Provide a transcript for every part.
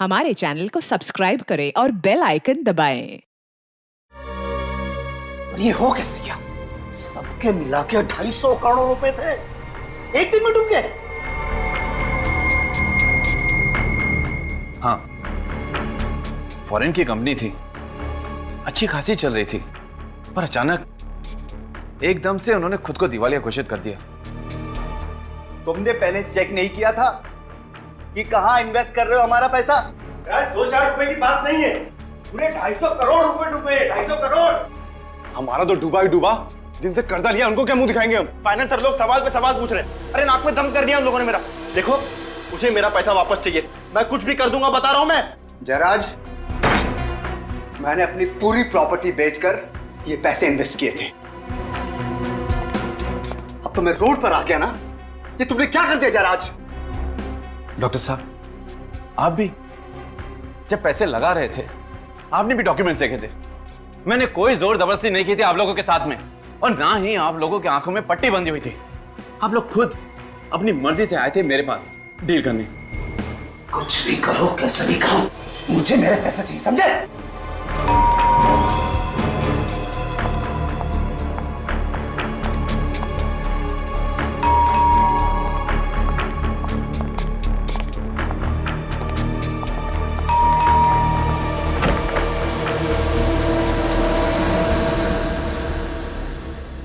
हमारे चैनल को सब्सक्राइब करें और बेल आइकन दबाएं। ये हो कैसे गया? सबके मिला के 250 करोड़ रुपए थे, एक दिन में डूब गए। हाँ, फॉरेन की कंपनी थी, अच्छी खासी चल रही थी, पर अचानक एकदम से उन्होंने खुद को दिवालिया घोषित कर दिया। तुमने पहले चेक नहीं किया था कि कहां इन्वेस्ट कर रहे हो हमारा पैसा? यार 2-4 रुपए की बात नहीं है, पूरे 250 करोड़ रुपए डूबे। 250 करोड़ हमारा तो डूबा ही डूबा, जिनसे कर्जा लिया उनको क्या मुंह दिखाएंगे हम? फाइनेंसर लोग सवाल पे सवाल पूछ रहे हैं। अरे नाक में दम कर दिया उन लोगों ने मेरा। देखो, मुझे मेरा पैसा वापस चाहिए, मैं कुछ भी कर दूंगा, बता रहा हूं मैं। जयराज, मैंने अपनी पूरी प्रॉपर्टी बेचकर ये पैसे इन्वेस्ट किए थे। अब तो मैं रोड पर आ गया ना। ये तुमने क्या कर दिया जयराज? डॉक्टर साहब, आप भी जब पैसे लगा रहे थे, आपने भी डॉक्यूमेंट्स देखे थे। मैंने कोई जोर जबरदस्ती नहीं की थी आप लोगों के साथ में, और ना ही आप लोगों की आंखों में पट्टी बंधी हुई थी। आप लोग खुद अपनी मर्जी से आए थे मेरे पास डील करने। कुछ भी करो, कैसे भी करो, मुझे मेरे पैसे चाहिए, समझे?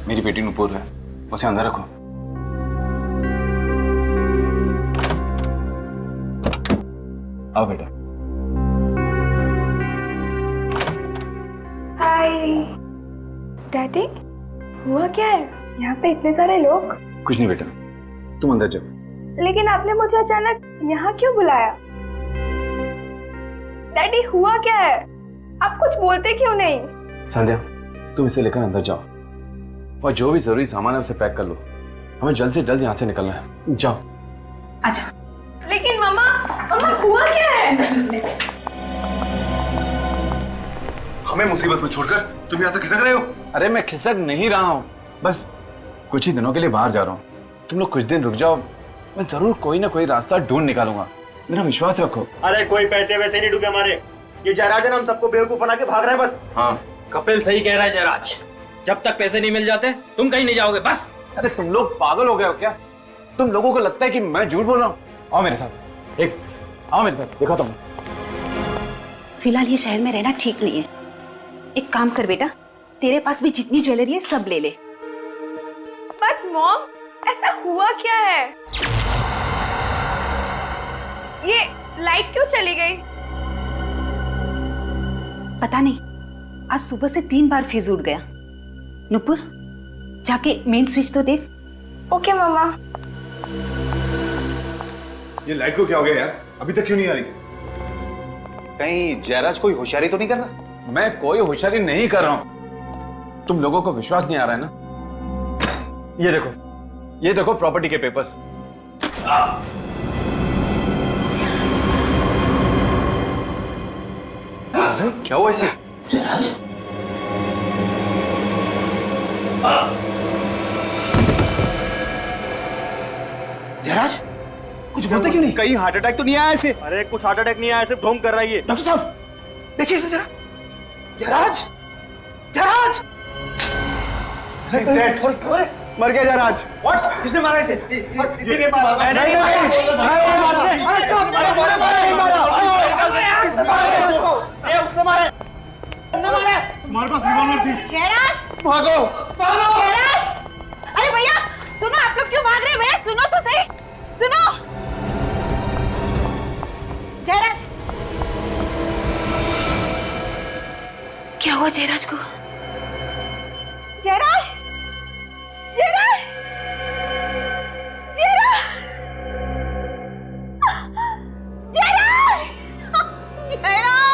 मेरी बेटी नुपुर है, उसे अंदर रखो। आओ बेटा। हाय डैडी, हुआ क्या है? यहाँ पे इतने सारे लोग। कुछ नहीं बेटा, तुम अंदर जाओ। लेकिन आपने मुझे अचानक यहाँ क्यों बुलाया? डैडी, हुआ क्या है? आप कुछ बोलते क्यों नहीं? संध्या, तुम इसे लेकर अंदर जाओ और जो भी जरूरी सामान है उसे पैक कर लो। हमें जल्द से जल्द यहाँ से निकलना है। जाओ। आजा। लेकिन मम्मा, हुआ क्या है? हमें मुसीबत में छोड़कर तुम यहाँ से खिसक रहे हो? अरे मैं खिसक नहीं रहा हूँ, बस कुछ ही दिनों के लिए बाहर जा रहा हूँ। तुम लोग कुछ दिन रुक जाओ, मैं जरूर कोई ना कोई रास्ता ढूंढ निकालूंगा, मेरा विश्वास रखो। अरे कोई पैसे वैसे नहीं डूबे हमारे। ये जयराज है ना, हम सबको बेवकूफ बना के भाग रहा है बस। हाँ, कपिल सही कह रहा है जयराज, जब तक पैसे नहीं मिल जाते तुम कहीं नहीं जाओगे बस। अरे तुम लोग पागल हो गए हो क्या? तुम लोगों को लगता है कि मैं झूठ बोल रहा हूँ? आओ मेरे साथ, आओ मेरे साथ, दिखाता हूँ। फिलहाल ये शहर में रहना ठीक नहीं है। एक काम कर बेटा, तेरे पास भी जितनी ज्वेलरी है सब ले ले। बट मॉम, ऐसा हुआ क्या है? ये लाइट क्यों चली गई? पता नहीं, आज सुबह से 3 बार फ्यूज उड़ गया। नुपुर, जाके मेन स्विच तो देख। ओके मम्मा। ये लाइट को क्या हो गया यार? अभी तक क्यों नहीं आ रही? कहीं जयराज कोई होशियारी तो नहीं कर रहा? मैं कोई होशियारी नहीं कर रहा हूँ, तुम लोगों को विश्वास नहीं आ रहा है ना? ये देखो प्रॉपर्टी के पेपर्स। क्या हुआ इसे? जयराज, जयराज, कुछ बोलते क्यों नहीं? कहीं हार्ट अटैक तो नहीं आया इसे? अरे कुछ हार्ट अटैक नहीं आया, सिर्फ ढोंग कर रहा है ये। डॉक्टर साहब, देखिए इसे जरा। जयराज, जयराज, मर गया जयराज। व्हाट? किसने मारा इसे? किसी ने मारा? मैंने नहीं मारा। ये उसने मारा। हमारे पास रिवॉल्वर थी। जयराज, भागो, भागो। जयराज! अरे भैया सुनो, आप लोग क्यों भाग रहे हैं? भैया सुनो तो सही, सुनो। जयराज, क्या हुआ जयराज को? जयराज, जयराज, जयराज, जयराज, जयराज।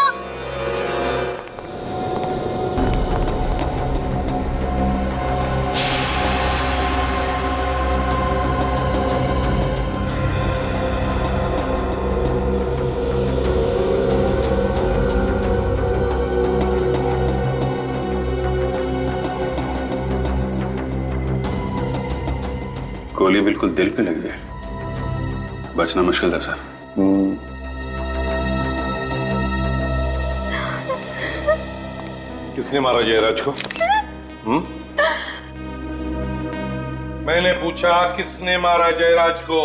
गोली बिल्कुल दिल पे लगी है, बचना मुश्किल था सर। किसने मारा जयराज को? मैंने पूछा किसने मारा जयराज को?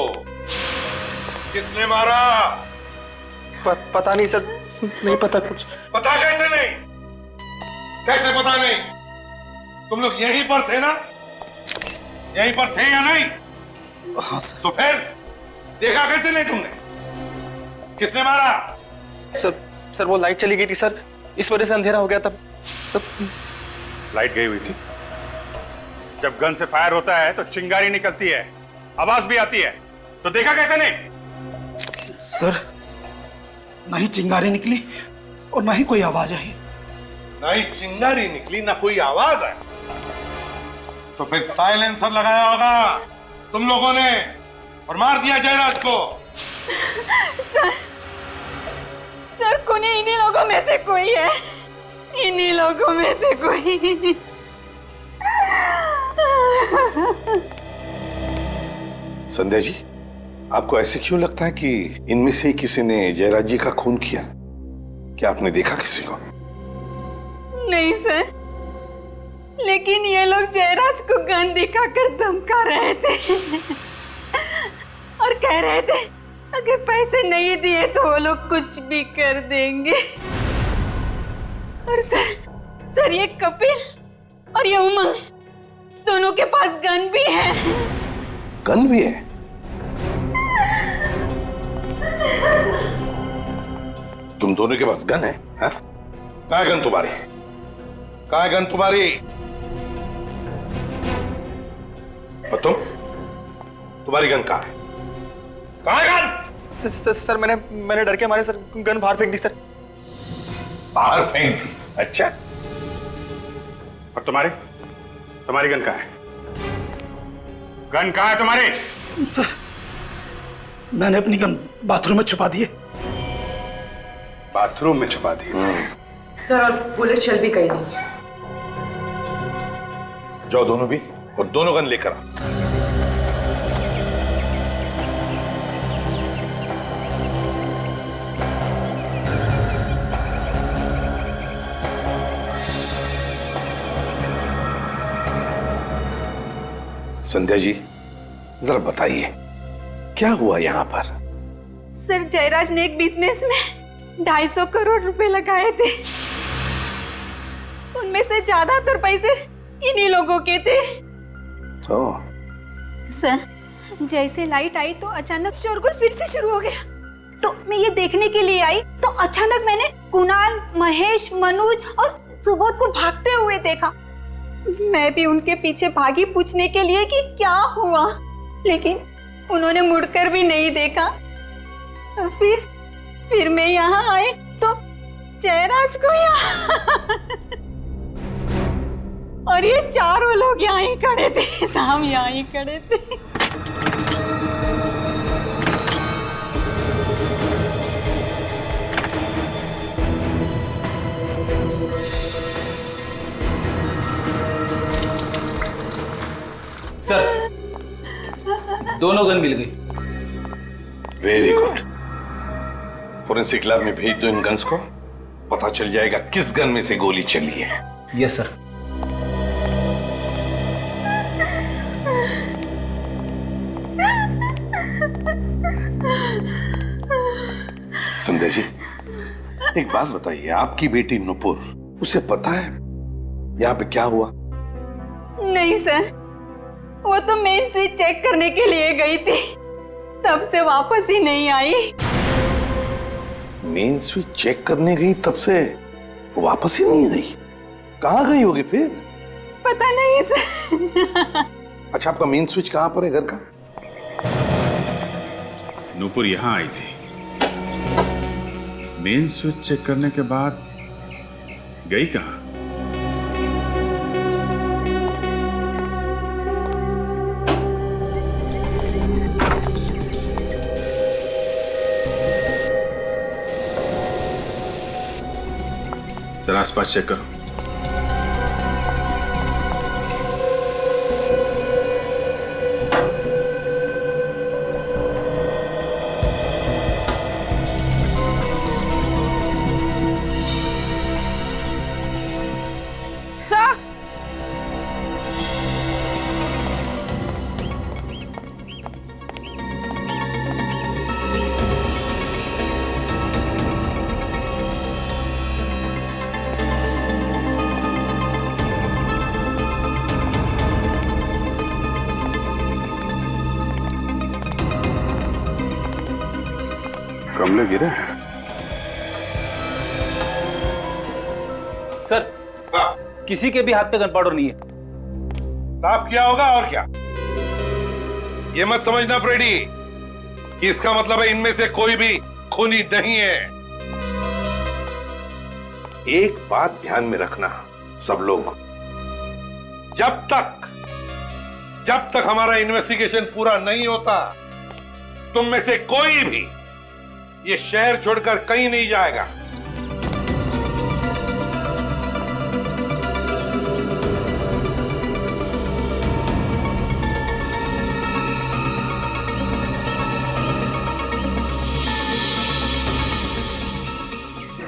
किसने मारा? पता नहीं सर, नहीं पता कुछ। पता कैसे नहीं? कैसे पता नहीं? तुम लोग यहीं पर थे ना? यहीं पर थे या नहीं? हाँ सर। तो फिर देखा कैसे नहीं तुमने? किसने मारा? सर वो लाइट चली गई थी सर, इस वजह से अंधेरा हो गया तब सब। लाइट गई हुई थी। जब गन से फायर होता है तो चिंगारी निकलती है, आवाज भी आती है, तो देखा कैसे नहीं? सर ना ही चिंगारी निकली और ना ही कोई आवाज आई। ना ही चिंगारी निकली ना कोई आवाज आई, तो फिर साइलेंसर लगाया होगा तुम लोगों ने और मार दिया जयराज को। सर कुनी इन्हीं लोगों में से कोई है, इन्हीं लोगों में से कोई। संध्या जी, आपको ऐसे क्यों लगता है कि इनमें से किसी ने जयराज जी का खून किया? क्या आपने देखा किसी को? नहीं सर, लेकिन ये लोग जयराज को गन दिखाकर धमका रहे थे और कह रहे थे अगर पैसे नहीं दिए तो वो लोग कुछ भी कर देंगे। और सर ये कपिल और ये उमंग दोनों के पास गन भी है। गन भी है? तुम दोनों के पास गन है? हाँ? कहाँ है गन तुम्हारी? कहाँ है गन तुम्हारी? और तुम्हारी गन कहाँ है? कहाँ है गन? सर मैंने डर के मारे सर गन बाहर फेंक दी सर। बाहर फेंक दी? अच्छा। और तुम्हारी गन कहाँ है? गन कहाँ है तुम्हारी? सर मैंने अपनी गन बाथरूम में छुपा दी है। बाथरूम में छुपा दी? सर और बुलेट शेल भी कहीं नहीं। जाओ दोनों भी, और दोनों गन लेकर आओ। संध्या जी जरा बताइए क्या हुआ यहाँ पर? सर जयराज ने एक बिजनेस में 250 करोड़ रुपए लगाए थे, उनमें से ज्यादातर पैसे इन्हीं लोगों के थे। सर जैसे लाइट आई तो अचानक शोरगुल फिर से शुरू हो गया, तो मैं ये देखने के लिए आई तो अचानक मैंने कुणाल, महेश, मनोज और सुबोध को भागते हुए देखा। मैं भी उनके पीछे भागी पूछने के लिए कि क्या हुआ, लेकिन उन्होंने मुड़कर भी नहीं देखा। और फिर मैं यहाँ आई तो जयराज को यहाँ और ये चारों लोग यहाँ ही खड़े थे, साम यहाँ ही खड़े थे। सर दोनों गन मिल गई। Very good. फोरेंसिक लैब में भेज दो इन गन्स को, पता चल जाएगा किस गन में से गोली चली है। Yes sir. संध्या जी एक बात बताइए, आपकी बेटी नुपुर, उसे पता है यहाँ पे क्या हुआ? नहीं सर, वो तो मेन स्विच चेक करने के लिए गई थी, तब से वापस ही नहीं आई। मेन स्विच चेक करने गई तब से वापस ही नहीं गई? कहाँ गई होगी फिर? पता नहीं सर। अच्छा आपका मेन स्विच कहाँ पर है घर का? नूपुर यहाँ आई थी, मेन स्विच चेक करने के बाद गई कहाँ? जरा आसपास चेक करो। गमले गिरे हैं। सर हाँ, किसी के भी हाथ पे गन पाउडर नहीं है। साफ किया होगा और क्या। ये मत समझना फ्रेडी कि इसका मतलब है इनमें से कोई भी खूनी नहीं है। एक बात ध्यान में रखना सब लोग, जब तक हमारा इन्वेस्टिगेशन पूरा नहीं होता, तुम में से कोई भी ये शहर छोड़कर कहीं नहीं जाएगा।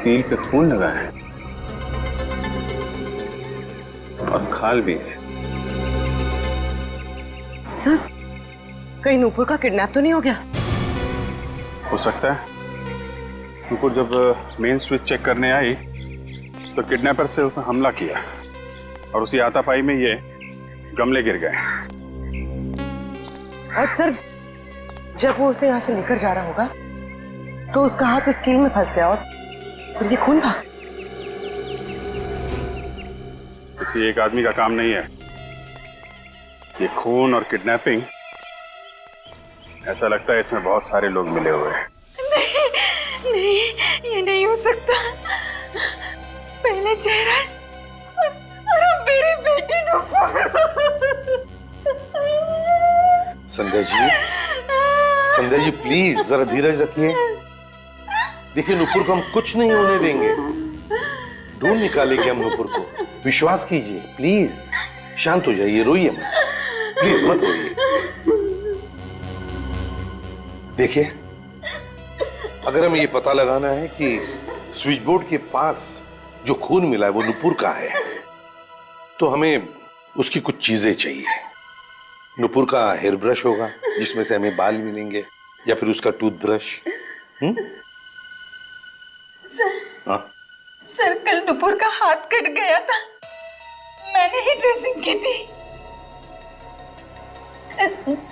कील पे खून लगा है और खाल भी है। सर, कहीं नूपुर का किडनैप तो नहीं हो गया? हो सकता है। नूपुर जब मेन स्विच चेक करने आई तो किडनैपर से उसने हमला किया और उसी हाथापाई में ये गमले गिर गए। और सर, जब वो उसे यहाँ से लेकर जा रहा होगा तो उसका हाथ इस कील में फंस गया और फिर ये खून था। किसी एक आदमी का काम नहीं है ये खून और किडनैपिंग। ऐसा लगता है इसमें बहुत सारे लोग मिले हुए हैं। नहीं, ये नहीं हो सकता। पहले जयराज और अब मेरी बेटी नूपुर। संध्या जी प्लीज जरा धीरज रखिए। देखिए नुपुर को हम कुछ नहीं होने देंगे, ढूंढ निकालेंगे हम नुपुर को। विश्वास कीजिए, प्लीज शांत हो जाइए, रोइए मत, प्लीज मत रोइए। देखिए, अगर हमें ये पता लगाना है कि स्विच बोर्ड के पास जो खून मिला है वो नुपुर का है, तो हमें उसकी कुछ चीजें चाहिए। नुपुर का हेयर ब्रश होगा जिसमें से हमें बाल मिलेंगे, या फिर उसका टूथब्रश। सर, कल नुपुर का हाथ कट गया था, मैंने ही ड्रेसिंग की थी।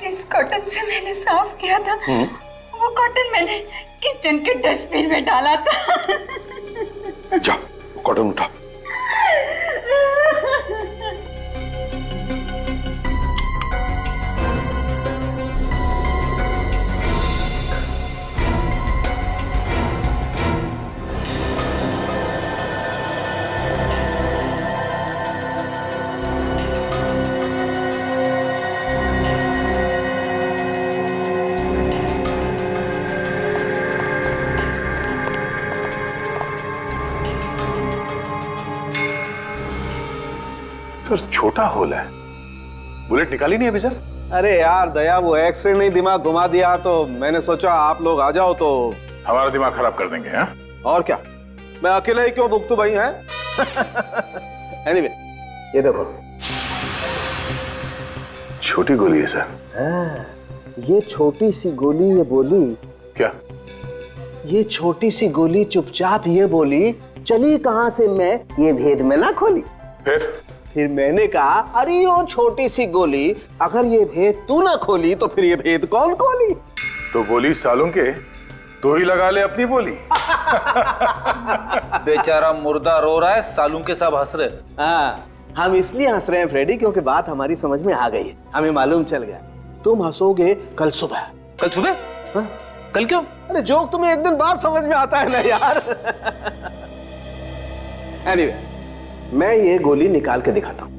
जिस कॉटन से मैंने साफ किया था वो कॉटन मैंने किचन के डस्टबिन में डाला था। जा, कॉटन उठा। सर, छोटा होल है, बुलेट निकाली नहीं अभी सर? अरे यार दया, वो एक्सरे नहीं दिमाग घुमा दिया, तो मैंने सोचा आप लोग आ जाओ तो हमारा दिमाग खराब कर देंगे। हाँ, और क्या, मैं अकेले ही क्यों भुगतू भाई हैं? एनीवे, ये देखो, छोटी गोली है सर। ये छोटी सी गोली ये बोली क्या? ये छोटी सी गोली चुपचाप ये बोली, चली कहां से मैं ये भेद में ना खोली। फिर मैंने कहा, अरे वो छोटी सी गोली, अगर ये भेद तू ना खोली तो फिर ये भेद कौन खोली? तो गोली सालों के तो ही लगा ले अपनी बोली। बेचारा मुर्दा रो रहा है, सालू के सब हंस रहे। हाँ, हम इसलिए हंस रहे हैं फ्रेडी क्योंकि बात हमारी समझ में आ गई है, हमें मालूम चल गया। तुम हंसोगे कल सुबह। कल सुबह? हाँ? कल क्यों? अरे जोक तुम्हें एक दिन बाद समझ में आता है ना यार। एनीवे, मैं ये गोली निकाल के दिखाता हूं।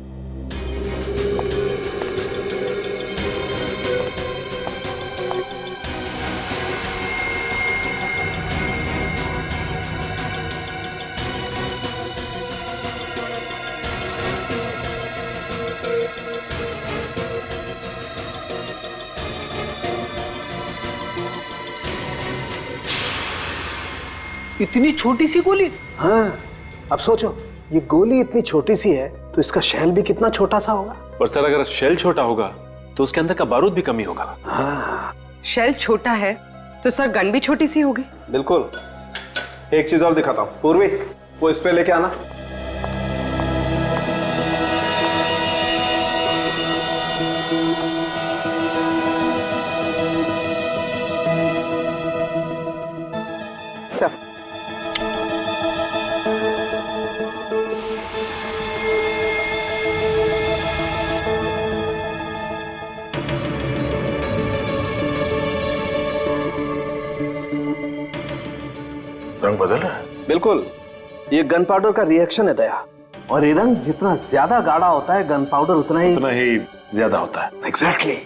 इतनी छोटी सी गोली? हाँ, अब सोचो, ये गोली इतनी छोटी सी है तो इसका शेल भी कितना छोटा सा होगा। पर सर, अगर शेल छोटा होगा तो उसके अंदर का बारूद भी कम ही होगा। हाँ, शेल छोटा है तो सर गन भी छोटी सी होगी। बिल्कुल। एक चीज और दिखाता हूँ, पूर्वी वो स्प्रे लेके आना। रंग बदल रहा है। बिल्कुल, ये गन पाउडर का रिएक्शन है दया। और ये रंग जितना ज्यादा गाढ़ा होता है, गन पाउडर उतना ही ज्यादा होता है। एग्जैक्टली।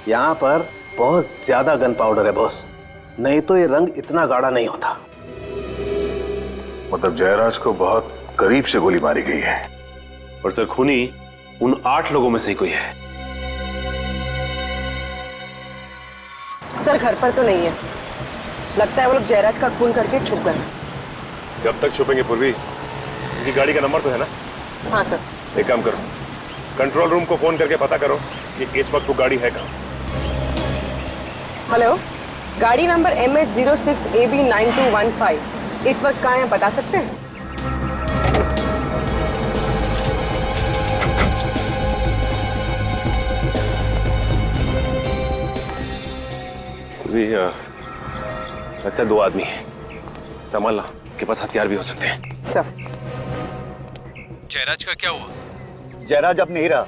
यहाँ पर बहुत ज्यादा गन पाउडर है बॉस, नहीं तो ये रंग इतना गाढ़ा नहीं होता। मतलब जयराज को बहुत करीब से गोली मारी गई है। और सर खूनी उन 8 लोगों में से ही कोई है। सर घर पर तो नहीं है, लगता है वो लोग जयराज का खून करके छुप गए। कब तक छुपेंगे पूर्वी? उनकी गाड़ी का नंबर तो है ना? हाँ सर। एक काम करो, कंट्रोल रूम को फोन करके पता करो कि इस वक्त वो गाड़ी है कहाँ। हेलो, गाड़ी नंबर MH06AB9215 इस वक्त कहाँ है बता सकते हैं? लगता है 2 आदमी हैं, संभालना, के पास हथियार भी हो सकते हैं। सर जयराज का क्या हुआ? जयराज अब नहीं रहा।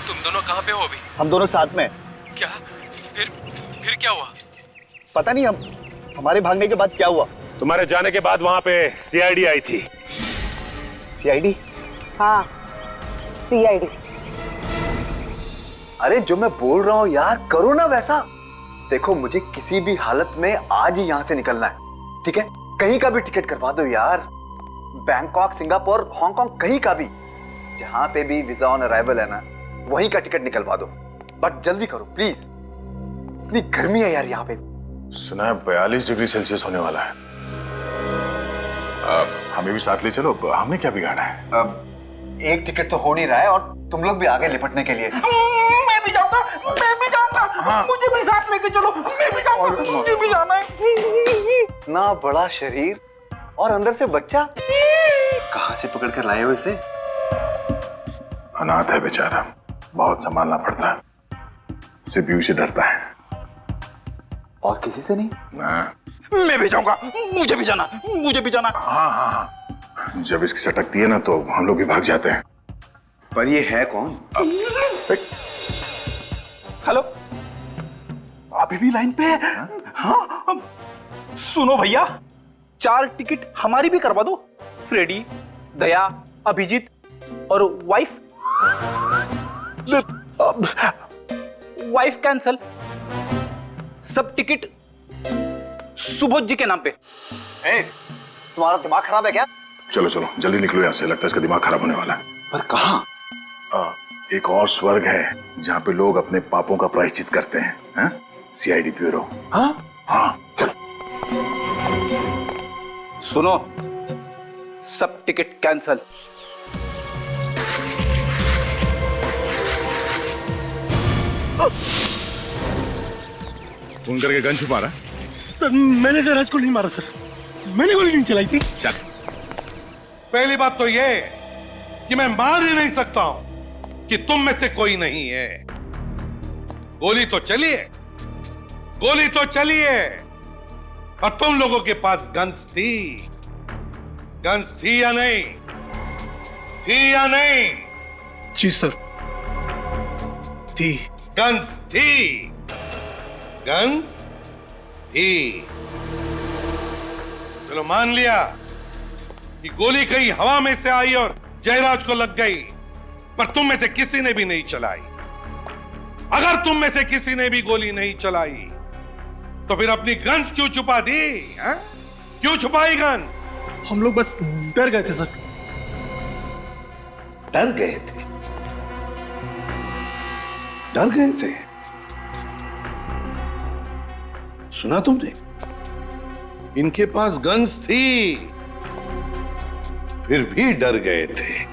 तुम दोनों कहाँ पे हो अभी? हम दोनों साथ में। क्या? फिर क्या हुआ? पता नहीं, हमारे भागने के बाद क्या हुआ। तुम्हारे जाने के बाद वहां पे सीआईडी आई थी। सीआईडी? हाँ, सीआईडी। अरे जो मैं बोल रहा हूँ यार, करो ना वैसा। देखो, मुझे किसी भी हालत में आज ही यहाँ से निकलना है, ठीक है? कहीं का भी टिकट करवा दो यार, बैंकॉक, सिंगापुर, हांगकांग, कहीं का भी, जहां पे भी वीजा ऑन अराइवल है ना, वहीं का टिकट निकलवा दो। बट जल्दी करो प्लीज, इतनी गर्मी है यार यहाँ पे। सुना है 42 डिग्री सेल्सियस होने वाला है। हमें भी साथ ले चलो, हमने क्या बिगाड़ा है? अब एक टिकट तो हो नहीं रहा है और तुम लोग भी आगे लिपटने के लिए। मैं भी जाऊंगा, मैं भी जाऊंगा। मुझे भी साथ लेके चलो, मैं भी जाऊंगा, मुझे भी जाना है। इतना बड़ा शरीर और अंदर से बच्चा, कहां से पकड़ कर लाए हो इसे? अनाथ है बेचारा, बहुत संभालना पड़ता है, सिर्फ बीवी से डरता है। और किसी से नहीं? मैं भी जाऊंगा, मुझे भी जाना, मुझे भी जाना। हाँ, जब इसकी सटकती है ना तो हम लोग भी भाग जाते हैं। पर ये है कौन? हेलो, अभी भी लाइन पे है? हाँ, सुनो भैया, 4 टिकट हमारी भी करवा दो। फ्रेडी, दया, अभिजीत और वाइफ। वाइफ कैंसल, सब टिकट सुबोध जी के नाम पे। तुम्हारा दिमाग खराब है क्या? चलो चलो जल्दी निकलो यहाँ से, लगता है इसका दिमाग खराब होने वाला है। पर कहाँ? एक और स्वर्ग है जहाँ पे लोग अपने पापों का प्रायश्चित करते हैं। CID bureau. हाँ चलो। सुनो, सब टिकट कैंसल। फोन करके गन छुपा रहा? सर, मैंने जयराज को नहीं मारा सर, मैंने गोली नहीं चलाई थी। चल। पहली बात तो ये कि मैं मान ही नहीं सकता हूं कि तुम में से कोई नहीं है। गोली तो चली है, गोली तो चली है, और तुम लोगों के पास गन्स थी। गन्स थी या नहीं? थी या नहीं? जी सर, थी। गन्स थी, गन्स थी। चलो मान लिया कि गोली कहीं हवा में से आई और जयराज को लग गई, पर तुम में से किसी ने भी नहीं चलाई। अगर तुम में से किसी ने भी गोली नहीं चलाई तो फिर अपनी गन क्यों छुपा दी? क्यों छुपाई गन? हम लोग बस डर गए थे सर। डर गए थे? डर गए थे? सुना तुमने? इनके पास गन्स थी, फिर भी डर गए थे।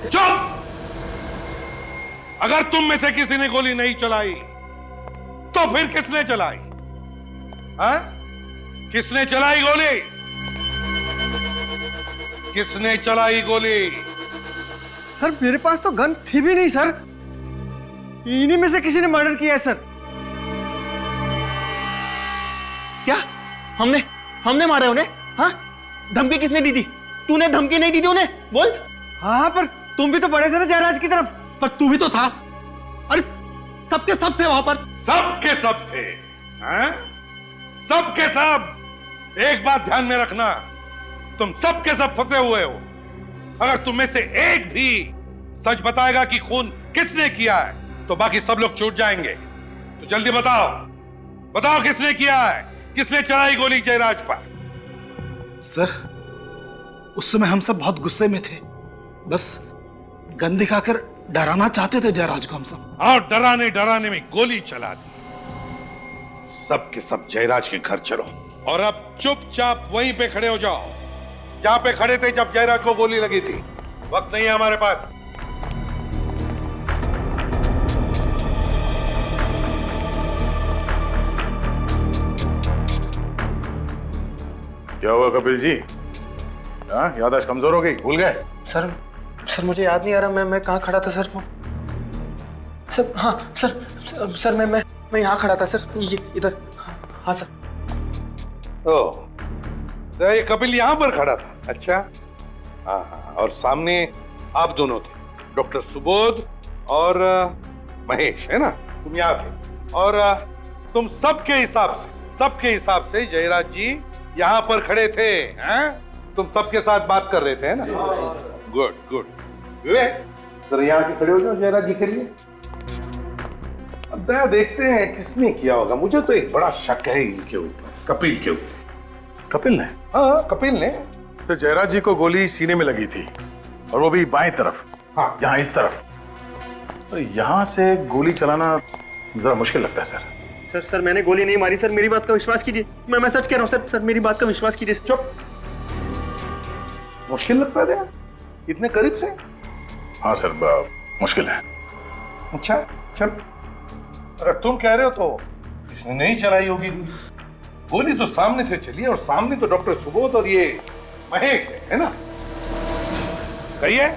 चुप! अगर तुम में से किसी ने गोली नहीं चलाई तो फिर किसने चलाई? किसने चलाई गोली? किसने चलाई गोली? सर, मेरे पास तो गन थी भी नहीं सर। इन्हीं में से किसी ने मर्डर किया है सर। क्या हमने मारा उन्हें? हाँ, धमकी किसने दी थी? तूने धमकी नहीं दी थी उन्हें? बोल। हाँ, पर तुम भी तो पड़े थे ना जयराज की तरफ। पर तू भी तो था। अरे सबके सब थे वहां पर। सबके सब थे, हैं? सबके सब। एक बात ध्यान में रखना, तुम सबके सब फंसे हुए हो। अगर तुम में से एक भी सच बताएगा कि खून किसने किया है तो बाकी सब लोग छूट जाएंगे। तो जल्दी बताओ, बताओ किसने किया है, किसने चलाई गोली जयराज पर? सर, उस समय हम सब बहुत गुस्से में थे, बस गन दिखाकर डराना चाहते थे जयराज को हम सब। और डराने डराने में गोली चला दी। सबके सब जयराज के घर चलो और अब चुपचाप वहीं पे खड़े हो जाओ जहां पे खड़े थे जब जयराज को गोली लगी थी। वक्त नहीं है हमारे पास। क्या हुआ कपिल जी? हाँ, याददाश्त कमजोर हो गई, भूल गए? सर मुझे याद नहीं आ रहा मैं कहाँ खड़ा था सर। सर हाँ सर मैं यहाँ खड़ा था सर, ये इधर। हाँ सर। ओह, तो ये कपिल यहां पर खड़ा था। अच्छा, हाँ हाँ, और सामने आप दोनों थे, डॉक्टर सुबोध और महेश, है ना? तुम यहाँ थे और तुम सबके हिसाब से जयराज जी यहाँ पर खड़े थे, हैं? तुम सबके साथ बात कर रहे थे, है ना? Good good. विवेक, जरा यहाँ के खड़े हो जाओ जयराज जी के लिए। अब दया देखते हैं किसने किया होगा। मुझे तो एक बड़ा शक है इनके ऊपर, कपिल के ऊपर। कपिल ने? हाँ, कपिल ने। तो जयराज जी को गोली सीने में लगी थी और वो भी बाएं तरफ। हाँ, यहाँ इस तरफ। तो यहाँ से गोली चलाना जरा मुश्किल लगता है सर। सर मैंने गोली नहीं मारी सर, मेरी बात का विश्वास कीजिए। मैं सच कह रहा हूँ सर, मेरी बात का विश्वास कीजिए। चुप। मुश्किल लगता है दया? इतने करीब से? हाँ सर, मुश्किल है। अच्छा चल, अगर तुम कह रहे हो तो इसने नहीं चलाई होगी गोली। तो सामने से चली है और सामने तो डॉक्टर सुबोध और ये महेश है ना? कहिए,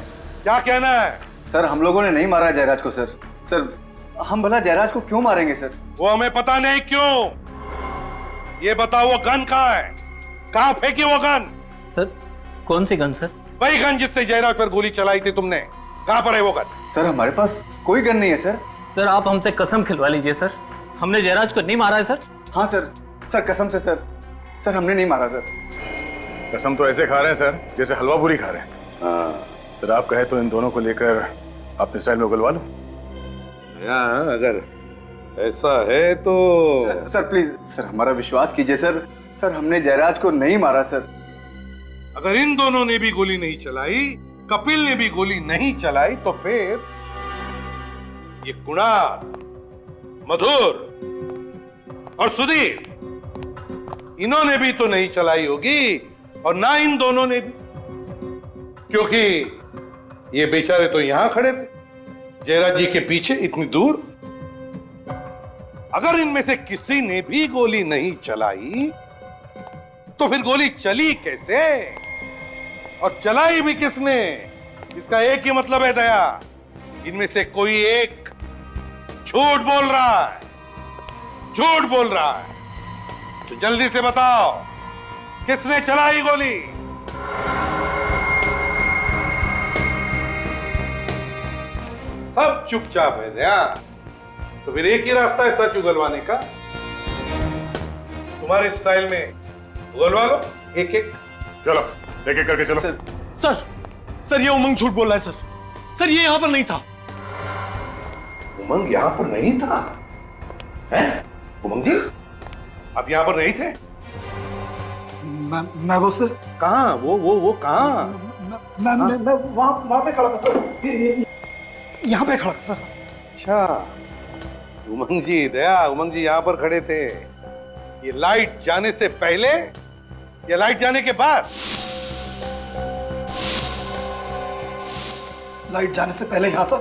क्या कहना है? सर हम लोगों ने नहीं मारा जयराज को सर। सर हम भला जयराज को क्यों मारेंगे सर? वो हमें पता नहीं क्यों। ये बताओ वो गन कहाँ है? कहाँ फेंकी वो गन? सर कौन सी गन सर? वही गन जिससे जयराज पर गोली चलाई थी तुमने। कहाँ पर है वो गन? सर हमारे पास कोई गन नहीं है सर। सर आप हमसे कसम खिलवा लीजिए सर, हमने जयराज को नहीं मारा है सर। हाँ सर कसम से सर हमने नहीं मारा सर। कसम तो ऐसे खा रहे हैं सर जैसे हलवा पूरी खा रहे हैं। हाँ। सर आप कहे तो इन दोनों को लेकर अपने साइड में उगलवा लो। अगर ऐसा है तो सर प्लीज सर हमारा विश्वास कीजिए सर। सर हमने जयराज को नहीं मारा सर। अगर इन दोनों ने भी गोली नहीं चलाई, कपिल ने भी गोली नहीं चलाई, तो फिर ये कुणाल, मधुर और सुधीर, इन्होंने भी तो नहीं चलाई होगी और ना इन दोनों ने भी, क्योंकि ये बेचारे तो यहां खड़े थे जयराज जी के पीछे इतनी दूर। अगर इनमें से किसी ने भी गोली नहीं चलाई तो फिर गोली चली कैसे और चलाई भी किसने? इसका एक ही मतलब है दया, इनमें से कोई एक झूठ बोल रहा है, झूठ बोल रहा है। तो जल्दी से बताओ किसने चलाई गोली? सब चुपचाप है दया। तो फिर एक ही रास्ता है सच उगलवाने का। तुम्हारे स्टाइल में उगलवा लो एक एक। चलो एक एक करके चलो। सर ये उमंग झूठ बोल रहा है सर ये यहाँ पर नहीं था। उमंग यहाँ पर नहीं था? हैं? उमंग जी आप यहाँ पर नहीं थे? मैं वो सर कहाँ? वो कहाँ? मैं वहाँ पे खड़ा था सर, यहाँ पे खड़ा था सर। अच्छा उमंग जी, दया उमंग जी यहाँ पर खड़े थे। ये लाइट जाने से पहले या लाइट जाने के बाद? लाइट जाने से पहले यहाँ था,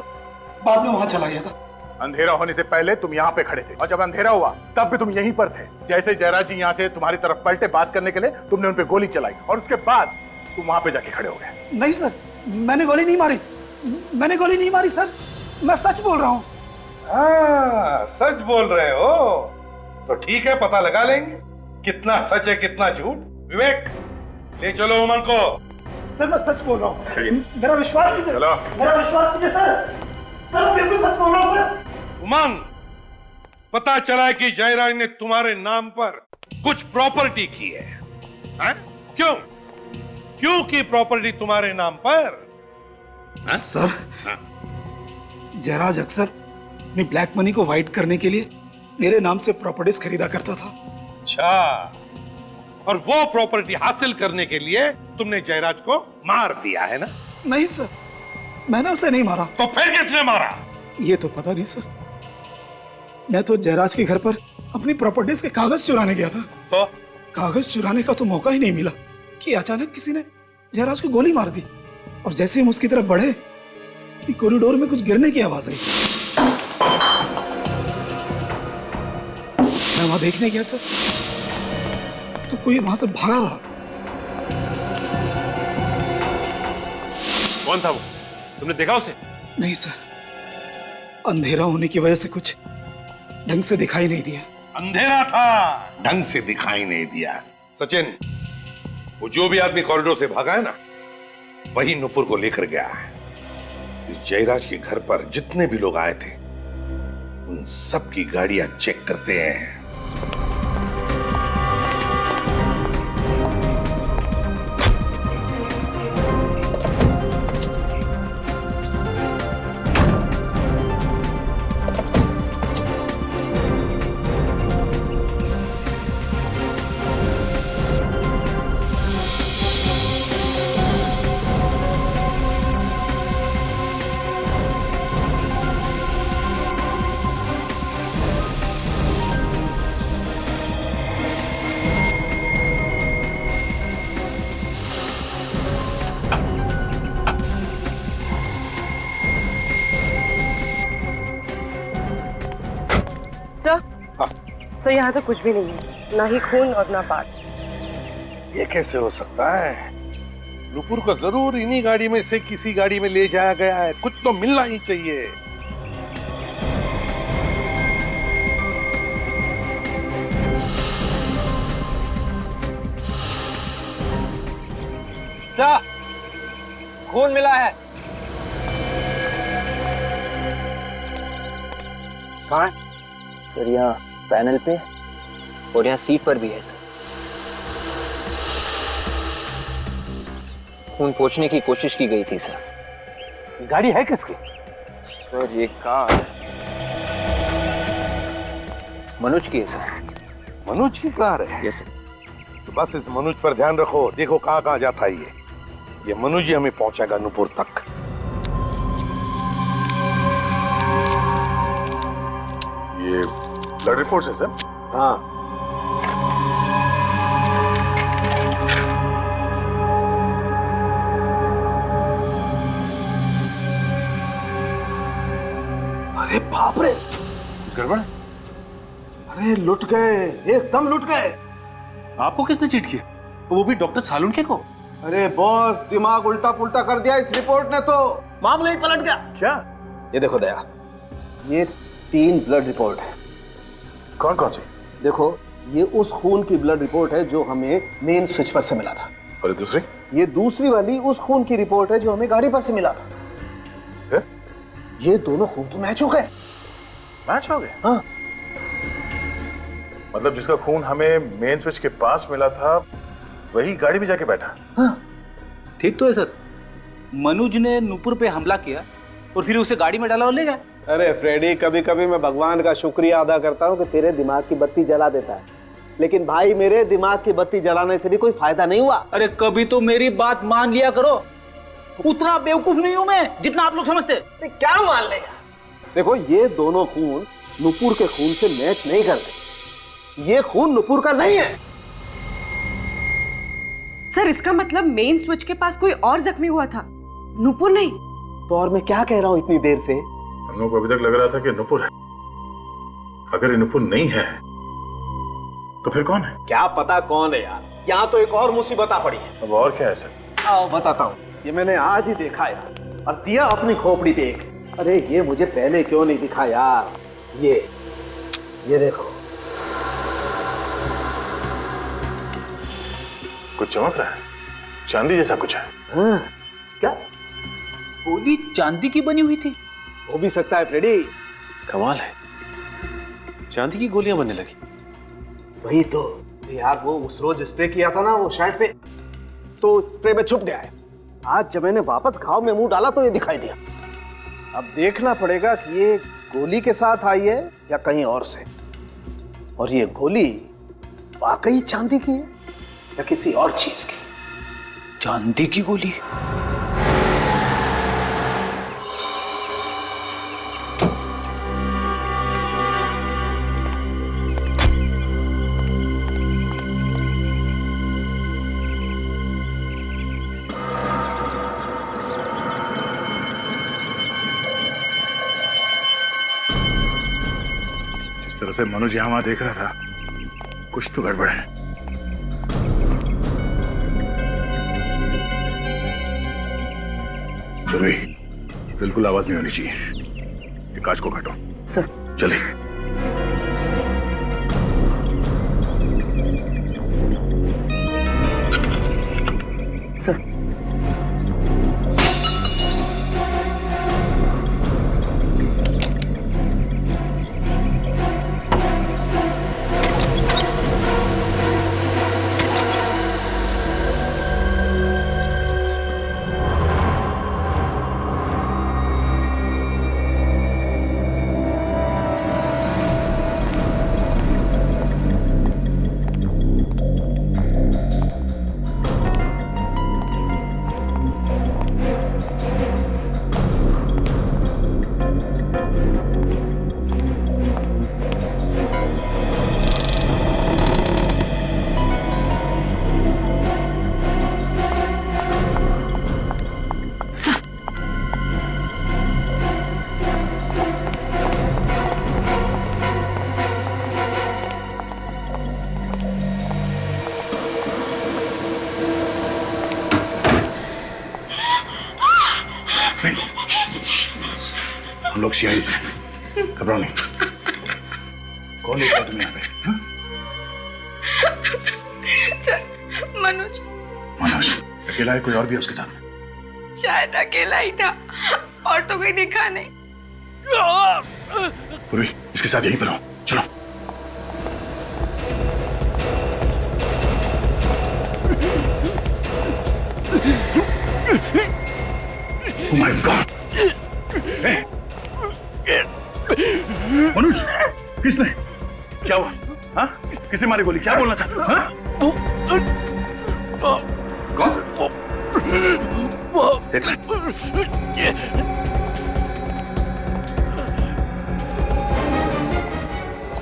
बाद में वहाँ चला गया था। अंधेरा होने से पहले तुम यहाँ पे खड़े थे और जब अंधेरा हुआ तब भी तुम यहीं पर थे। जैसे जयराज जी यहाँ से तुम्हारी तरफ पलटे बात करने के लिए, तुमने उन पे गोली चलाई और उसके बाद तुम वहां पे जाके खड़े हो गए। नहीं सर, मैंने गोली नहीं मारी, मैंने गोली नहीं मारी सर, मैं सच बोल रहा हूँ। हाँ, सच बोल रहे हो तो ठीक है, पता लगा लेंगे कितना सच है कितना झूठ। विवेक, ले चलो उमंग को। सर मैं सच बोल रहा हूँ, मेरा विश्वास कीजिए, मेरा विश्वास कीजिए सर, सर बिल्कुल सच बोल रहा हूँ सर। उमंग, पता चला है कि जयराज ने तुम्हारे नाम पर कुछ प्रॉपर्टी की है, हाँ? क्यों क्यों की प्रॉपर्टी तुम्हारे नाम पर? हाँ? सर, हाँ? जयराज अक्सर अपनी ब्लैक मनी को वाइट करने के लिए मेरे नाम से प्रॉपर्टीज खरीदा करता था। अच्छा, और वो प्रॉपर्टी हासिल करने के लिए तुमने जयराज को मार दिया है ना? नहीं सर, मैंने उसे नहीं मारा। तो फिर किसने मारा? ये तो पता नहीं सर, मैं तो जयराज के घर पर अपनी प्रॉपर्टीज के कागज चुराने गया था। तो कागज चुराने का तो मौका ही नहीं मिला कि अचानक किसी ने जयराज को गोली मार दी, और जैसे हम उसकी तरफ बढ़े कॉरिडोर में कुछ गिरने की आवाज आई। मैं वहां देखने गया सर, तो कोई वहां से भागा था। कौन था वो? तुमने देखा उसे? नहीं सर, अंधेरा होने की वजह से कुछ ढंग से दिखाई नहीं दिया। अंधेरा था, ढंग से दिखाई नहीं दिया। सचिन, वो जो भी आदमी कॉरिडोर से भागा है ना, वही नुपुर को लेकर गया है। इस जयराज के घर पर जितने भी लोग आए थे, उन सब की गाड़ियां चेक करते हैं। सर, यहाँ तो कुछ भी नहीं है, ना ही खून और ना पार्ट। ये कैसे हो सकता है? नुपुर को जरूर इन्हीं गाड़ी में से किसी गाड़ी में ले जाया गया है, कुछ तो मिलना ही चाहिए। सर, खून मिला है। कहाँ है? सर यहाँ पैनल पे और यहाँ सीट पर भी है सर। खून पोंछने की कोशिश की गई थी सर। गाड़ी है किसकी? सर ये कार मनोज की है सर। मनोज की कार है? Yes sir. तो बस इस मनोज पर ध्यान रखो, देखो कहाँ कहाँ जाता है ये मनोज ही हमें पहुंचाएगा नुपुर तक। ये ब्लड रिपोर्ट है सर? हाँ। अरे बाप रे, कुछ गड़बड़ है? अरे लुट गए, एकदम लुट गए। आपको किसने चीट किया? वो भी डॉक्टर सालुंके को? अरे बॉस, दिमाग उल्टा पुल्टा कर दिया इस रिपोर्ट ने, तो मामला ही पलट गया। क्या? ये देखो दया, ये 3 ब्लड रिपोर्ट है। कौन कौन सी? देखो, ये उस खून की ब्लड रिपोर्ट है जो हमें मेन स्विच पर से मिला था, और दूसरी? ये दूसरी वाली उस खून की रिपोर्ट है जो हमें गाड़ी पर से मिला था। है? ये दोनों खून तो मैच हो गए। मैच हो गए? हाँ। मतलब जिसका खून हमें मेन स्विच के पास मिला था, वही गाड़ी में जाके बैठा? हाँ। ठीक तो है सर, मनोज ने नुपुर पे हमला किया और फिर उसे गाड़ी में डाला और ले गया। अरे फ्रेडी, कभी कभी मैं भगवान का शुक्रिया अदा करता हूँ कि तेरे दिमाग की बत्ती जला देता है, लेकिन भाई मेरे दिमाग की बत्ती जलाने से भी कोई फायदा नहीं हुआ। अरे कभी तो मेरी बात मान लिया करो, उतना बेवकूफ नहीं हूं मैं जितना आप लोग समझते। क्या मान ले? देखो, ये दोनों खून नुपुर के खून से मैच नहीं करते, ये खून नुपुर का नहीं है। सर, इसका मतलब मेन स्विच के पास कोई और जख्मी हुआ था, नुपुर नहीं। तो और मैं क्या कह रहा हूं इतनी देर से? हम लोग को अभी तक लग रहा था कि नुपुर है। अगर ये नुपुर नहीं है तो फिर कौन है? क्या पता कौन है यार, यहाँ तो एक और मुसीबत आ पड़ी है। अब और क्या है सर? आओ बताता हूँ। ये मैंने आज ही देखा यार, और दिया अपनी खोपड़ी पे एक। अरे ये मुझे पहले क्यों नहीं दिखा यार? ये देखो। कुछ चमक रहा है, चांदी जैसा कुछ है। हाँ, क्या गोली चांदी की बनी हुई थी? हो भी सकता है फ्रेडी। कमाल है, चांदी की गोलियां बनने लगी। वही तो यार, वो उस रोज स्प्रे किया था ना वो शर्ट पे, तो स्प्रे में छुप गया है। आज जब मैंने वापस घाव में मुंह डाला तो ये दिखाई दिया। अब देखना पड़ेगा कि ये गोली के साथ आई है या कहीं और से, और ये गोली वाकई चांदी की है या किसी और चीज की। चांदी की गोली? जिस तरह से मनोज यहाँ वहां देख रहा था, कुछ तो गड़बड़ है। सुरभि, बिल्कुल आवाज नहीं होनी चाहिए। ये कांच को काटो। सर। चलिए। सर। हम लोग सीआई से, घबराओ नहीं। कौन लेकर आया तुम्हें यहाँ पे? हाँ? सर, मनोज। मनोज अकेला है, कोई और भी है उसके साथ? शायद अकेला ही था, और तो कोई दिखा नहीं। पूर्वी, इसके साथ यहीं पर हो, चलो। Oh my God! Hey! Manoj, किसने? क्या हुआ? हाँ? किसने मारी गोली? क्या बोलना चाहते हो?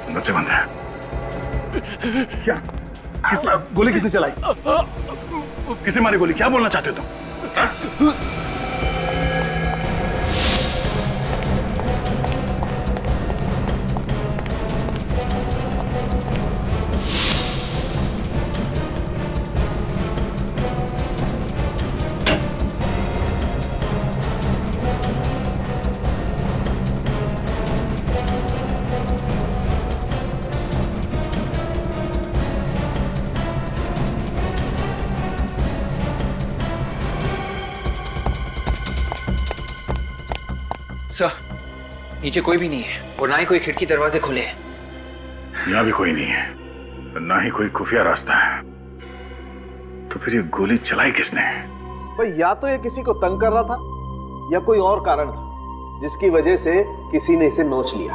अंदर से बंद है। क्या? किसने गोली किसने चलाई? किसने मारी गोली? क्या बोलना चाहते हो तुम? सर, नीचे कोई भी नहीं है और ना ही कोई खिड़की दरवाजे खुले हैं। यहाँ भी कोई नहीं है, ना ही कोई खुफिया रास्ता है। तो फिर ये गोली चलाई किसने? भाई या तो ये किसी को तंग कर रहा था या कोई और कारण था जिसकी वजह से किसी ने इसे नोच लिया।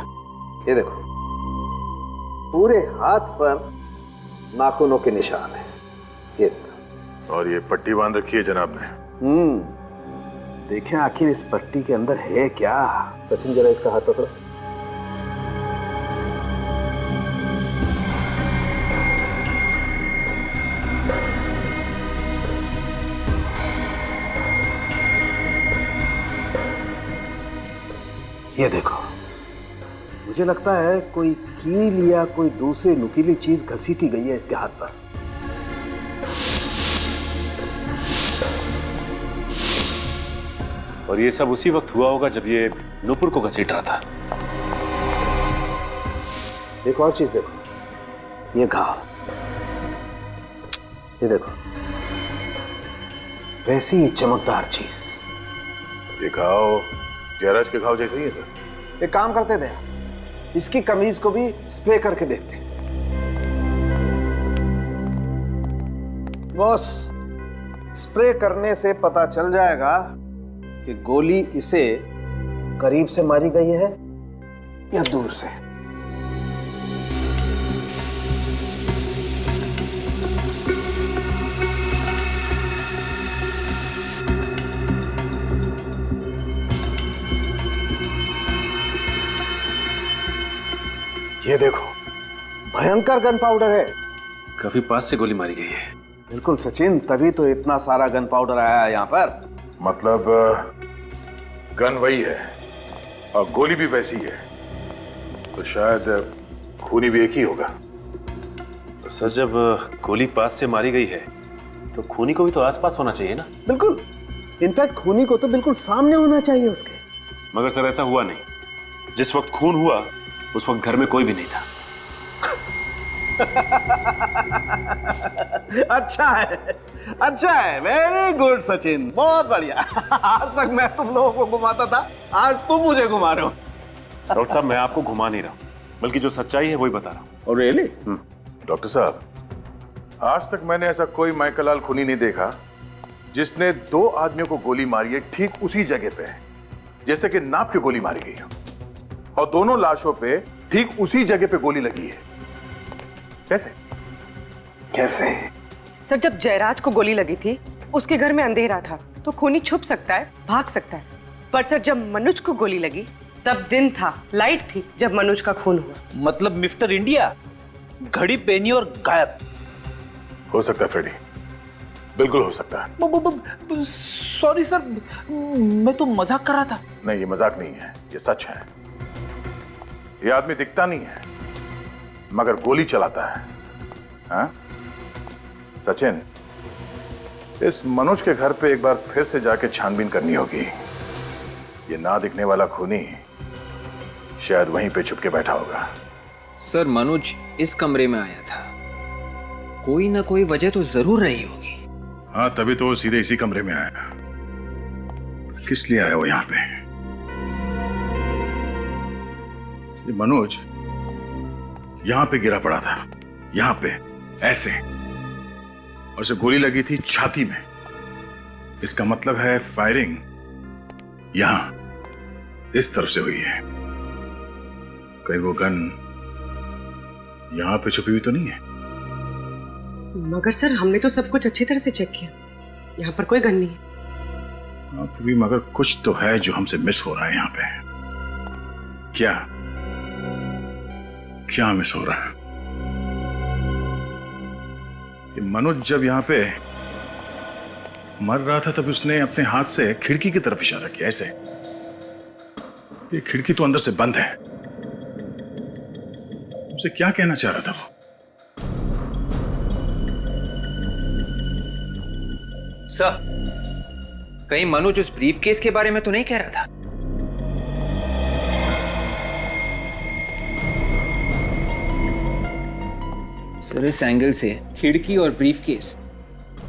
ये देखो, पूरे हाथ पर नाखूनों के निशान है। ये और ये पट्टी बांध रखी है जनाब ने। देखें आखिर इस पट्टी के अंदर है क्या। सचिन जरा इसका हाथ पकड़ो। ये देखो, मुझे लगता है कोई कील या कोई दूसरी नुकीली चीज घसीटी गई है इसके हाथ पर। और ये सब उसी वक्त हुआ होगा जब ये नुपुर को घसीट रहा था। एक और चीज देखो, ये घाव, ये देखो, वैसी ही चमकदार चीज। ये घाव जयराज के घाव जैसे ही है सर। एक काम करते थे, इसकी कमीज को भी स्प्रे करके देखते। बॉस, स्प्रे करने से पता चल जाएगा कि गोली इसे करीब से मारी गई है या दूर से। ये देखो, भयंकर गन पाउडर है। काफी पास से गोली मारी गई है। बिल्कुल सचिन, तभी तो इतना सारा गन पाउडर आया है यहाँ पर। मतलब गन वही है और गोली भी वैसी है, तो शायद खूनी भी एक ही होगा। और सर, जब गोली पास से मारी गई है तो खूनी को भी तो आसपास होना चाहिए ना? बिल्कुल, इनफैक्ट खूनी को तो बिल्कुल सामने होना चाहिए उसके। मगर सर ऐसा हुआ नहीं। जिस वक्त खून हुआ उस वक्त घर में कोई भी नहीं था। अच्छा है, अच्छा है, वेरी गुड सचिन, बहुत बढ़िया। आज तक मैं तुम लोगों को घुमाता था, आज तुम मुझे घुमा रहे हो। डॉक्टर साहब, मैं आपको घुमा नहीं रहा हूं, बल्कि जो सच्चाई है वही बता रहा हूं। और रियली? डॉक्टर साहब, आज तक मैंने ऐसा कोई माइकलाल खूनी नहीं देखा जिसने दो आदमियों को गोली मारी है ठीक उसी जगह पे, जैसे कि नाप की गोली मारी गई हो, और दोनों लाशों पे ठीक उसी जगह पे गोली लगी है। कैसे? कैसे? सर, जब जयराज को गोली लगी थी उसके घर में अंधेरा था, तो खूनी छुप सकता है, भाग सकता है। पर सर, जब मनोज को गोली लगी तब दिन था, लाइट थी जब मनोज का खून हुआ। मतलब मिस्टर इंडिया घड़ी पहनी और गायब। हो सकता है फ्रेडी, बिल्कुल हो सकता है। सॉरी सर, मैं तो मजाक कर रहा था। नहीं, ये मजाक नहीं है, ये सच है। ये आदमी दिखता नहीं है मगर गोली चलाता है। हाँ? सचिन, इस मनोज के घर पे एक बार फिर से जाके छानबीन करनी होगी। ये ना दिखने वाला खूनी शायद वहीं पे छुप के बैठा होगा। सर, मनोज इस कमरे में आया था, कोई ना कोई वजह तो जरूर रही होगी। हाँ, तभी तो वो सीधे इसी कमरे में आया। किस लिए आया वो यहाँ पे? ये मनोज यहां पे गिरा पड़ा था, यहां पे ऐसे, और उसे गोली लगी थी छाती में। इसका मतलब है फायरिंग यहां इस तरफ से हुई है। कहीं वो गन यहां पे छुपी हुई तो नहीं है? मगर सर, हमने तो सब कुछ अच्छी तरह से चेक किया, यहाँ पर कोई गन नहीं है। हाँ, तो भी मगर कुछ तो है जो हमसे मिस हो रहा है यहाँ पे। क्या क्या मिस हो रहा है? कि मनोज जब यहां पे मर रहा था तब उसने अपने हाथ से खिड़की की तरफ इशारा किया, ऐसे। ये खिड़की तो अंदर से बंद है। उसे क्या कहना चाह रहा था वो? सर, कहीं मनोज उस ब्रीफकेस के बारे में तो नहीं कह रहा था? सर, इस एंगल से खिड़की और ब्रीफकेस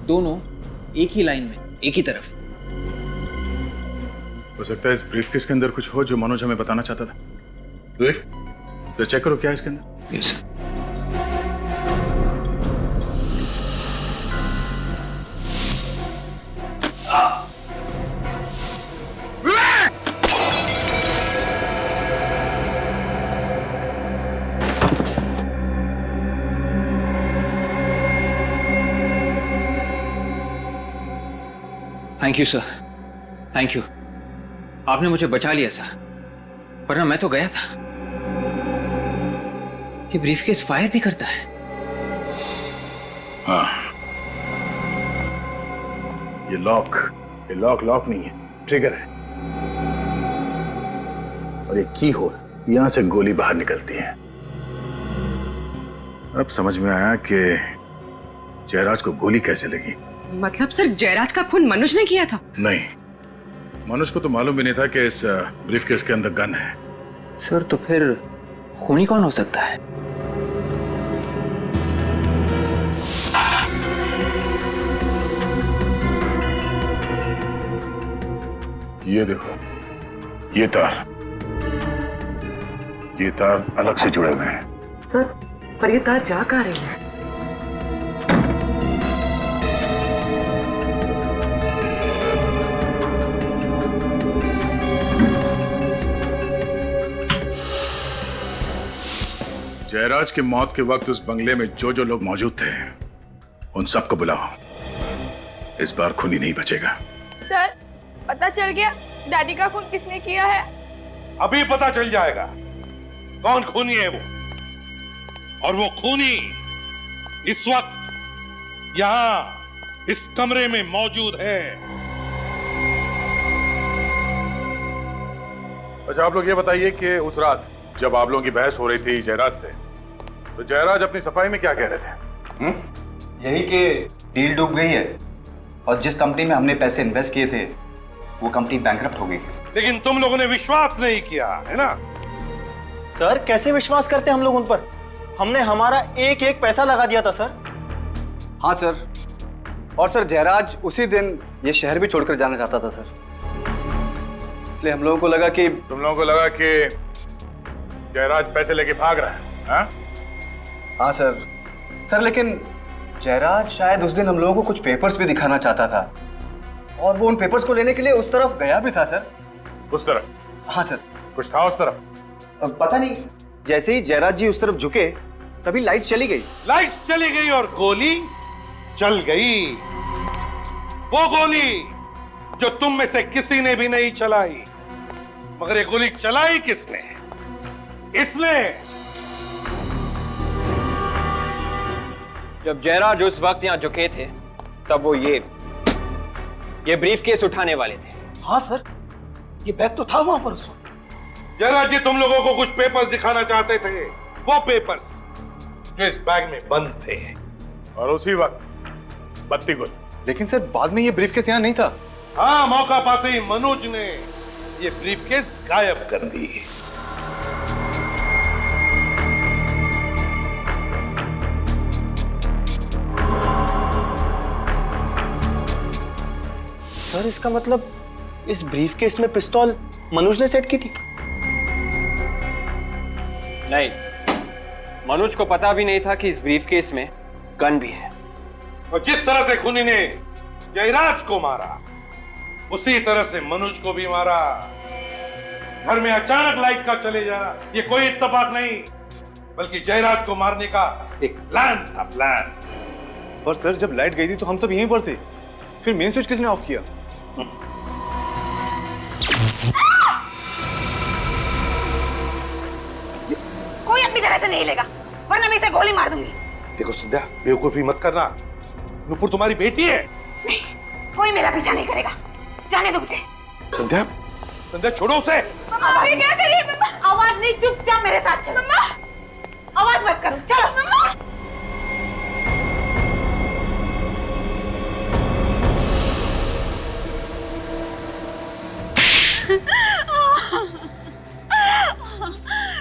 दोनों एक ही लाइन में, एक ही तरफ। हो सकता है इस ब्रीफकेस के अंदर कुछ हो जो मनोज हमें बताना चाहता था। देख, तो चेक करो क्या है इसके अंदर। Yes sir. Thank you sir, thank you. आपने मुझे बचा लिया सर, वरना मैं तो गया था। कि ब्रीफकेस फायर भी करता है? हाँ, ये लॉक नहीं है, ट्रिगर है। और ये की होल, यहां से गोली बाहर निकलती है। अब समझ में आया कि जयराज को गोली कैसे लगी। मतलब सर, जयराज का खून मनोज ने किया था? नहीं, मनुष्य को तो मालूम भी नहीं था कि इस ब्रीफकेस के अंदर गन है। सर तो फिर खूनी कौन हो सकता है? ये देखो, ये तार अलग से जुड़े हुए हैं। सर, पर ये तार जा कहाँ रही है? जयराज की मौत के वक्त उस बंगले में जो जो लोग मौजूद थे, उन सबको बुलाओ। इस बार खूनी नहीं बचेगा। सर, पता चल गया डैडी का खून किसने किया है? अभी पता चल जाएगा कौन खूनी है वो, और वो खूनी इस वक्त यहां इस कमरे में मौजूद है। अच्छा, आप लोग ये बताइए कि उस रात जब आप लोगों की बहस हो रही थी जयराज से, तो जयराज अपनी सफाई में क्या कह रहे थे? यही कि डील डूब गई है और जिस कंपनी में हमने पैसे इन्वेस्ट किए थे वो कंपनी बैंकरप्ट हो गई। लेकिन तुम लोगों ने विश्वास नहीं किया है ना? सर, कैसे विश्वास करते हम लोग उन पर? हमने हमारा एक एक पैसा लगा दिया था सर। हाँ सर, और सर जयराज उसी दिन ये शहर भी छोड़कर जाना चाहता था सर, इसलिए हम लोगों को लगा कि तुम लोगों को लगा कि जयराज पैसे लेके भाग रहा है। हाँ? हाँ सर, लेकिन जयराज शायद उस दिन हम लोगों को कुछ पेपर्स भी दिखाना चाहता था और वो उन पेपर्स को लेने के लिए उस तरफ गया भी था सर। उस तरफ? हाँ सर। कुछ था उस तरफ? पता नहीं, जैसे ही जयराज जी उस तरफ झुके तभी लाइट चली गई। लाइट चली गई और गोली चल गई। वो गोली जो तुम में से किसी ने भी नहीं चलाई, मगर ये गोली चलाई किसने? इसने। जब जयराज उस वक्त यहाँ झुके थे तब वो ये ब्रीफकेस उठाने वाले थे। हाँ सर, ये बैग तो था वहां पर उस वक्त। जयराज जी तुम लोगों को कुछ पेपर्स दिखाना चाहते थे, वो पेपर्स जो इस बैग में बंद थे, और उसी वक्त बत्ती गुल। लेकिन सर बाद में ये ब्रीफकेस यहाँ नहीं था। हाँ, मौका पाते ही मनोज ने ये ब्रीफकेस गायब कर दी। सर इसका मतलब इस ब्रीफकेस में पिस्तौल मनोज ने सेट की थी? नहीं, मनोज को पता भी नहीं था कि इस ब्रीफकेस में गन भी है। और जिस तरह से खूनी ने जयराज को मारा, उसी तरह से मनोज को भी मारा। घर में अचानक लाइट का चले जाना ये कोई इत्तेफाक नहीं, बल्कि जयराज को मारने का एक प्लान था, प्लान। पर सर जब लाइट गई थी तो हम सब यहीं पर थे, फिर मेन स्विच किसने ऑफ किया? कोई अपनी जगह से नहीं लेगा, वरना मैं इसे गोली मार दूंगी। देखो संध्या, बेवकूफी मत करना। नुपुर तुम्हारी बेटी है। नहीं, कोई मेरा पीछा नहीं करेगा, जाने दो मुझे। संध्या, संध्या छोड़ो उसे। मम्मा, ये क्या कर रही है मम्मा? आवाज नहीं, चुपचाप मेरे साथ चलो। मम्मा, आवाज मत करो, चलो। मम्मा,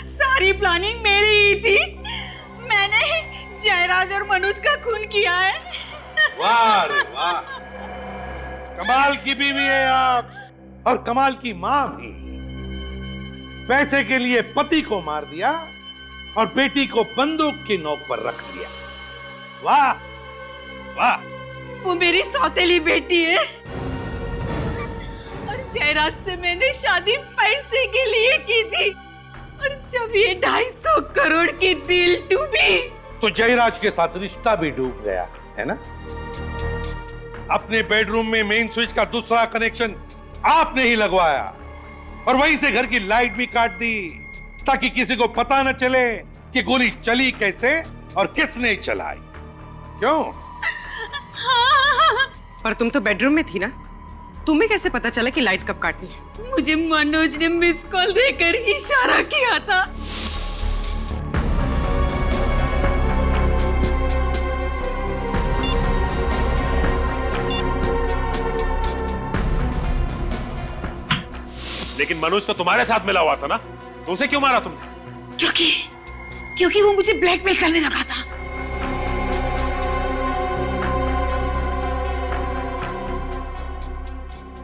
सारी प्लानिंग मेरी ही थी। मैंने जयराज और मनोज का खून किया है। वाह रे वाह, कमाल की बीवी है आप, और कमाल की मां भी। पैसे के लिए पति को मार दिया और बेटी को बंदूक की नोक पर रख दिया। वाह वाह। वो मेरी सौतेली बेटी है और जयराज से मैंने शादी पैसे के लिए की थी, और जब ये 250 करोड़ की डील डूबी तो जयराज के साथ रिश्ता भी डूब गया है ना? अपने बेडरूम में मेन स्विच का दूसरा कनेक्शन आपने ही लगवाया, और वहीं से घर की लाइट भी काट दी, ताकि किसी को पता न चले कि गोली चली कैसे और किसने चलाई। क्यों? पर तुम तो बेडरूम में थी ना, तुम्हें कैसे पता चला कि लाइट कब काटनी है? मुझे मनोज ने मिस कॉल देकर इशारा किया था। लेकिन मनोज तो तुम्हारे साथ मिला हुआ था ना, तो उसे क्यों मारा तुमने? क्योंकि वो मुझे ब्लैकमेल करने लगा था।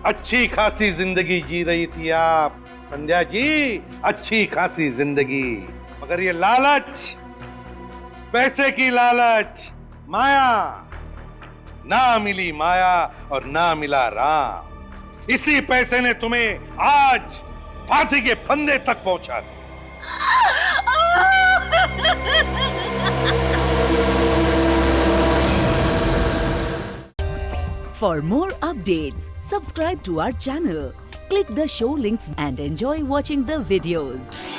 अच्छी खासी जिंदगी जी रही थी आप संध्या जी, अच्छी खासी जिंदगी, मगर ये लालच, पैसे की लालच, माया, ना मिली माया और ना मिला राम। इसी पैसे ने तुम्हें आज फांसी के फंदे तक पहुंचा दिया। For more updates, subscribe to our channel, click the show links and enjoy watching the videos.